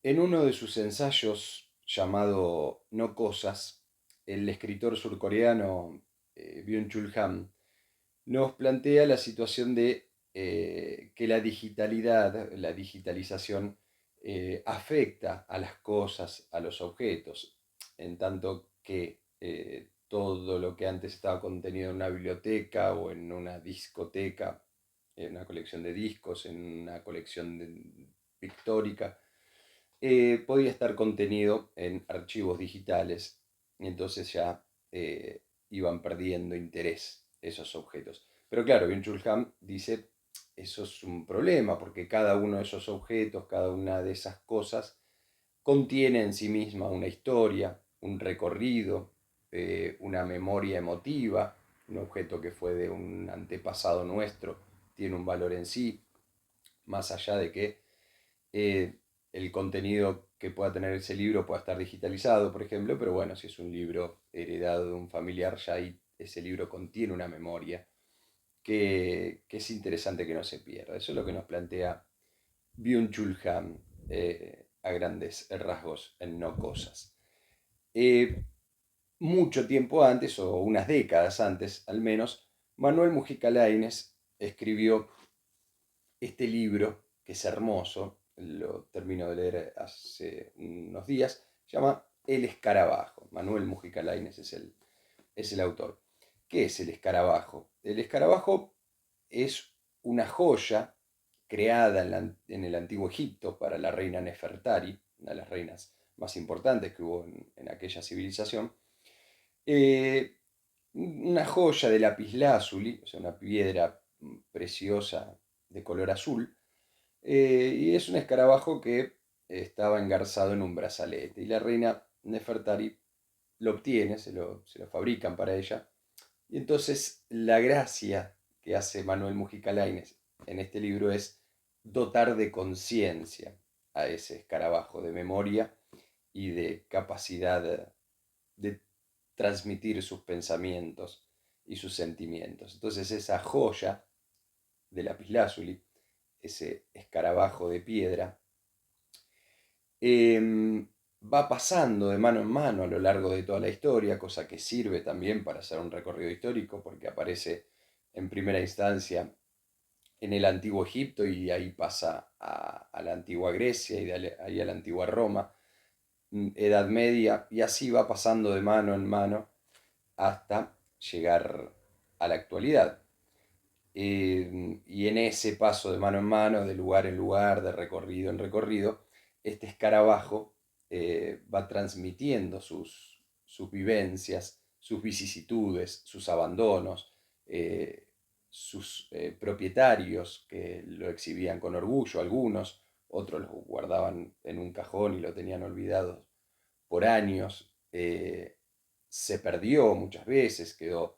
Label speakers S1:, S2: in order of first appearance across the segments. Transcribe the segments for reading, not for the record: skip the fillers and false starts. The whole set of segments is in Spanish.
S1: En uno de sus ensayos llamado No Cosas, el escritor surcoreano Byung-Chul Han nos plantea la situación de que la digitalidad, la digitalización, afecta a las cosas, a los objetos, en tanto que todo lo que antes estaba contenido en una biblioteca o en una discoteca, en una colección de discos, en una colección pictórica, podía estar contenido en archivos digitales y entonces ya iban perdiendo interés esos objetos. Pero claro, Byung-Chul Han dice, eso es un problema porque cada uno de esos objetos, cada una de esas cosas contiene en sí misma una historia, un recorrido, una memoria emotiva. Un objeto que fue de un antepasado nuestro tiene un valor en sí, más allá de que eh, el contenido que pueda tener ese libro pueda estar digitalizado, por ejemplo, pero bueno, si es un libro heredado de un familiar, ya ahí ese libro contiene una memoria que es interesante que no se pierda. Eso es lo que nos plantea Byung-Chul Han a grandes rasgos en No Cosas. Eh, Mucho tiempo antes, o unas décadas antes al menos, Manuel Mujica Lainez escribió este libro, que es hermoso, lo termino de leer hace unos días, se llama El Escarabajo. Manuel Mujica Lainez es el autor. ¿Qué es el escarabajo? El escarabajo es una joya creada en el antiguo Egipto para la reina Nefertari, una de las reinas más importantes que hubo en aquella civilización. Eh, una joya de lapislázuli, o sea, una piedra preciosa de color azul, y es un escarabajo que estaba engarzado en un brazalete. Y la reina Nefertari lo obtiene, se lo fabrican para ella. Y entonces la gracia que hace Manuel Mujica Lainez en este libro es dotar de conciencia a ese escarabajo, de memoria y de capacidad de transmitir sus pensamientos y sus sentimientos. Entonces esa joya de lapislázuli, ese escarabajo de piedra, va pasando de mano en mano a lo largo de toda la historia, cosa que sirve también para hacer un recorrido histórico, porque aparece en primera instancia en el antiguo Egipto y ahí pasa a la antigua Grecia y de ahí a la antigua Roma, Edad Media, y así va pasando de mano en mano hasta llegar a la actualidad. Y en ese paso de mano en mano, de lugar en lugar, de recorrido en recorrido, este escarabajo va transmitiendo sus vivencias, sus vicisitudes, sus abandonos, sus propietarios que lo exhibían con orgullo, algunos, otros lo guardaban en un cajón y lo tenían olvidado por años, se perdió muchas veces, quedó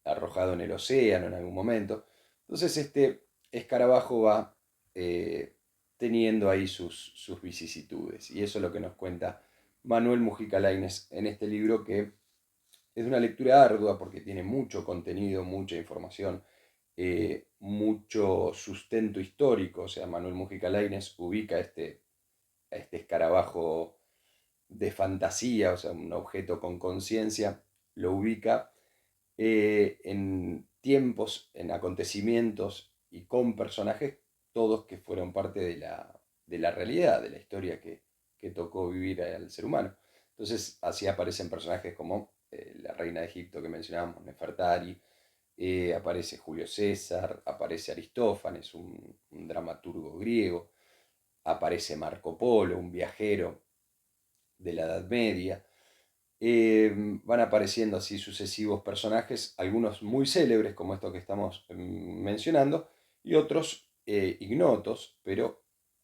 S1: arrojado en el océano en algún momento. Entonces este escarabajo va eh, teniendo ahí sus vicisitudes. Y eso es lo que nos cuenta Manuel Mujica Lainez en este libro, que es una lectura ardua porque tiene mucho contenido, mucha información, mucho sustento histórico. O sea, Manuel Mujica Lainez ubica a este escarabajo de fantasía, o sea, un objeto con conciencia, lo ubica en tiempos, en acontecimientos y con personajes, todos que fueron parte de la realidad, de la historia que tocó vivir al ser humano. Entonces, así aparecen personajes como la reina de Egipto que mencionábamos, Nefertari, aparece Julio César, aparece Aristófanes, un dramaturgo griego, aparece Marco Polo, un viajero de la Edad Media. Van apareciendo así sucesivos personajes, algunos muy célebres, como estos que estamos mencionando, y otros ignotos, pero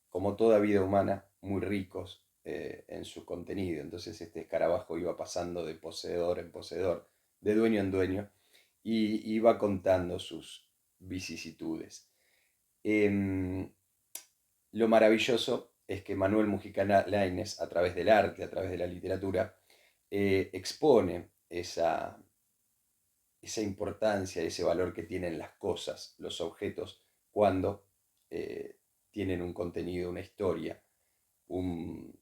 S1: como toda vida humana, muy ricos en su contenido. Entonces este escarabajo iba pasando de poseedor en poseedor, de dueño en dueño, y iba contando sus vicisitudes. Em, lo maravilloso es que Manuel Mujica Lainez, a través del arte, a través de la literatura, expone esa importancia, ese valor que tienen las cosas, los objetos, cuando tienen un contenido, una historia, un,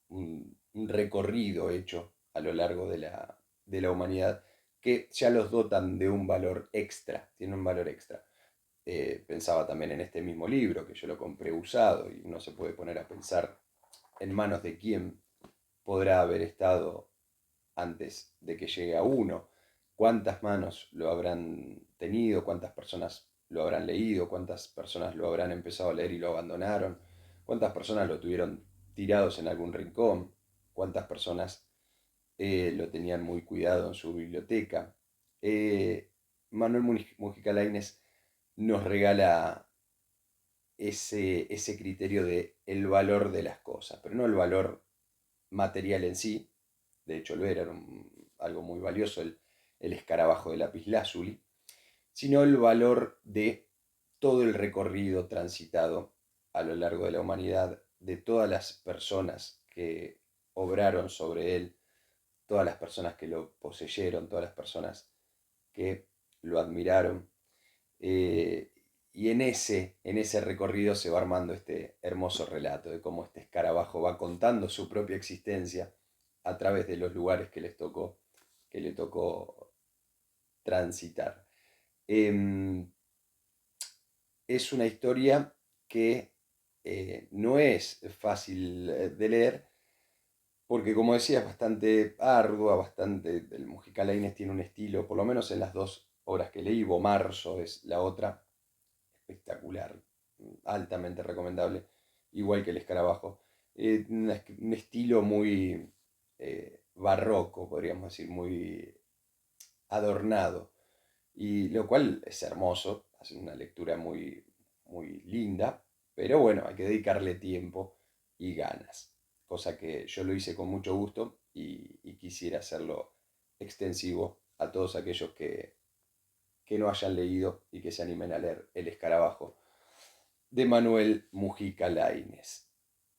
S1: un recorrido hecho a lo largo de la humanidad que ya los dotan de un valor extra, tiene un valor extra. Pensaba también en este mismo libro, que yo lo compré usado y uno se puede poner a pensar en manos de quién podrá haber estado antes de que llegue a uno, cuántas manos lo habrán tenido, cuántas personas lo habrán leído, cuántas personas lo habrán empezado a leer y lo abandonaron, cuántas personas lo tuvieron tirados en algún rincón, cuántas personas lo tenían muy cuidado en su biblioteca. Manuel Mujica Lainez nos regala ese criterio de el valor de las cosas, pero no el valor material en sí, de hecho lo era algo muy valioso, el escarabajo de lapislázuli, sino el valor de todo el recorrido transitado a lo largo de la humanidad, de todas las personas que obraron sobre él, todas las personas que lo poseyeron, todas las personas que lo admiraron. eh, y en ese recorrido se va armando este hermoso relato de cómo este escarabajo va contando su propia existencia a través de los lugares que le tocó transitar. Es una historia que no es fácil de leer, porque como decía es bastante ardua, bastante... El Mujica Lainez tiene un estilo, por lo menos en las dos obras que leí, Bomarzo es la otra, espectacular, altamente recomendable, igual que El Escarabajo. Un estilo muy barroco, podríamos decir, muy adornado, y lo cual es hermoso, hace una lectura muy, muy linda, pero bueno, hay que dedicarle tiempo y ganas, cosa que yo lo hice con mucho gusto y quisiera hacerlo extensivo a todos aquellos que no hayan leído y que se animen a leer El Escarabajo de Manuel Mujica Lainez.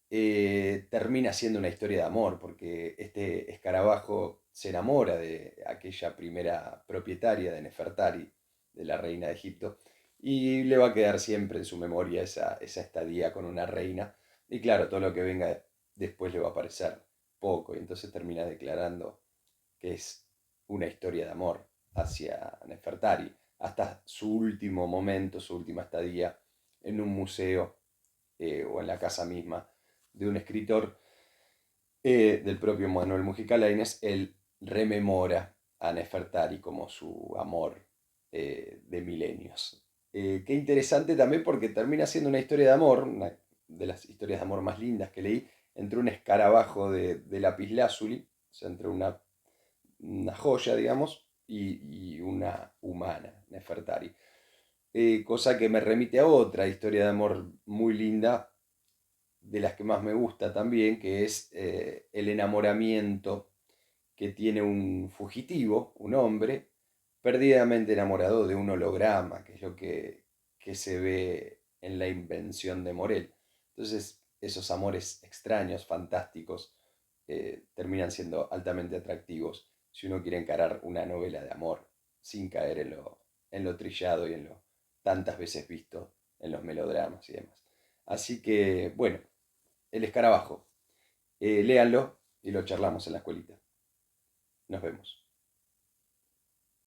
S1: Termina siendo una historia de amor, porque este escarabajo se enamora de aquella primera propietaria de Nefertari, de la reina de Egipto, y le va a quedar siempre en su memoria esa estadía con una reina, y claro, todo lo que venga después le va a parecer poco, y entonces termina declarando que es una historia de amor hacia Nefertari, hasta su último momento, su última estadía en un museo o en la casa misma de un escritor del propio Manuel Mujica Lainez. Él rememora a Nefertari como su amor de milenios. Qué interesante también porque termina siendo una historia de amor, una de las historias de amor más lindas que leí, entre un escarabajo de lapislázuli, o sea, entre una joya, digamos, y una humana, Nefertari. Cosa que me remite a otra historia de amor muy linda, de las que más me gusta también, que es el enamoramiento que tiene un fugitivo, un hombre, perdidamente enamorado de un holograma, que es lo que se ve en la invención de Morel. Entonces, esos amores extraños, fantásticos, terminan siendo altamente atractivos si uno quiere encarar una novela de amor sin caer en lo trillado y en lo tantas veces visto en los melodramas y demás. Así que, bueno, El Escarabajo. Léanlo y lo charlamos en la escuelita. Nos vemos.